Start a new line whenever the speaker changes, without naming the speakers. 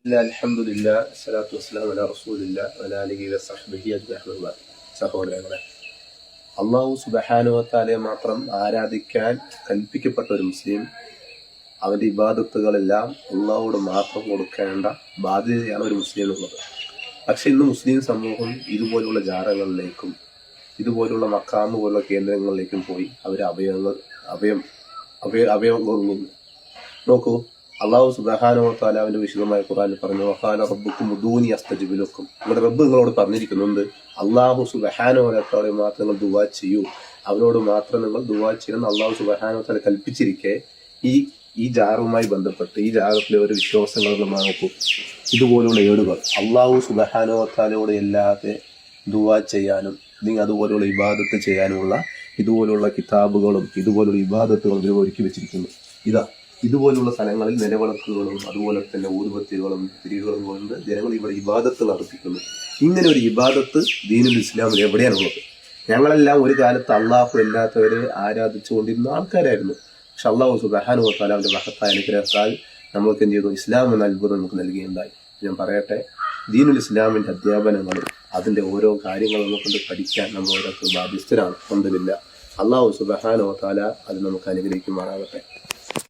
അൽഹംദുലില്ലാ സ്വലാത്തു വസ്സലാമു അലാ റസൂലില്ലാ വഅലാ ആലിഹി വസഹ്ബിഹി അജ്മഈൻ. സഹോദരങ്ങളെ, അല്ലാഹു സുബ്ഹാനഹു വ തആലയെ മാത്രം ആരാധിക്കാൻ കൽപ്പിക്കപ്പെട്ട ഒരു മുസ്ലിം അവന്റെ ഇബാദത്തുകളെല്ലാം അള്ളാഹുവോട് മാത്രം കൊടുക്കേണ്ട ബാധ്യതയാണ് ഒരു മുസ്ലിമിനുള്ളത്. പക്ഷെ ഇന്ന് മുസ്ലിം സമൂഹം ഇതുപോലുള്ള ജാറകളിലേക്കും ഇതുപോലുള്ള മക്കാമ് പോലുള്ള കേന്ദ്രങ്ങളിലേക്കും പോയി അവർ അഭയം കൊള്ളുന്നു. നോക്കൂ, അള്ളാഹു സുബ്ഹാനഹു വ തആല അവന്റെ വിശുദ്ധമായ ഖുർആനിൽ പറഞ്ഞു, വഖാല റബ്ബുക്കും ഉദൂനി അസ്തജിബ് ലക്കും. നിങ്ങളുടെ റബ്ബ് നിങ്ങളോട് പറഞ്ഞിരിക്കുന്നുണ്ട്, അള്ളാഹു സുബ്ഹാനഹു വ തആല മാത്രം നിങ്ങൾ ദുആ ചെയ്യൂ, അവനോട് മാത്രം നിങ്ങൾ ദുആ ചെയ്യണം. അള്ളാഹു സുബ്ഹാനഹു വ തആല കൽപ്പിച്ചിരിക്കെ ഈ ജാറുമായി ബന്ധപ്പെട്ട് ഈ ജാറത്തിലെ ഒരു വിശ്വാസങ്ങൾ നോക്കൂ. ഇതുപോലുള്ള ഏടുകൾ അള്ളാഹു സുബ്ഹാനഹു വ തആലയോട് അല്ലാതെ ദുആ ചെയ്യാനും അതുപോലുള്ള ഇബാദത്ത് ചെയ്യാനുമുള്ള ഇതുപോലുള്ള കിതാബുകളും ഇതുപോലുള്ള ഇബാദത്തുകളും ഇവർ ഒരുക്കി വെച്ചിരിക്കുന്നു. ഇതുപോലുള്ള സ്ഥലങ്ങളിൽ നിലവിളക്കുകളും അതുപോലെ തന്നെ ഊതുബത്തികളും തിരികളും കൊണ്ട് ജനങ്ങൾ ഇവിടെ ഇബാദത്ത് നടത്തിക്കുന്നു. ഇങ്ങനെ ഒരു ഇബാദത്ത് ദീനുൽ ഇസ്ലാമിൽ എവിടെയാണുള്ളത്? ഞങ്ങളെല്ലാം ഒരു കാലത്ത് അള്ളാഹു അല്ലാത്തവരെ ആരാധിച്ചുകൊണ്ടിരുന്ന ആൾക്കാരായിരുന്നു. പക്ഷെ അള്ളാഹു സുബ്ഹാനഹു വ തആല അവന്റെ മഹത്തായ അനുഗ്രഹത്താൽ നമ്മൾക്ക് എന്ത് ചെയ്തു? ഇസ്ലാം എന്ന അത്ഭുതം നമുക്ക് നൽകുകയുണ്ടായി. ഞാൻ പറയട്ടെ, ദീനുൽ ഇസ്ലാമിന്റെ അധ്യാപനങ്ങളും അതിന്റെ ഓരോ കാര്യങ്ങളും കൊണ്ട് പഠിക്കാൻ നമ്മൾ ഓരോരുത്തർ ബാധ്യസ്ഥരാണ്. അൽഹംദുലില്ലാഹ്. അള്ളാഹു സുബ്ഹാനഹു വ തആല അത് നമുക്ക് അനുഗ്രഹിക്കുമാറാകട്ടെ.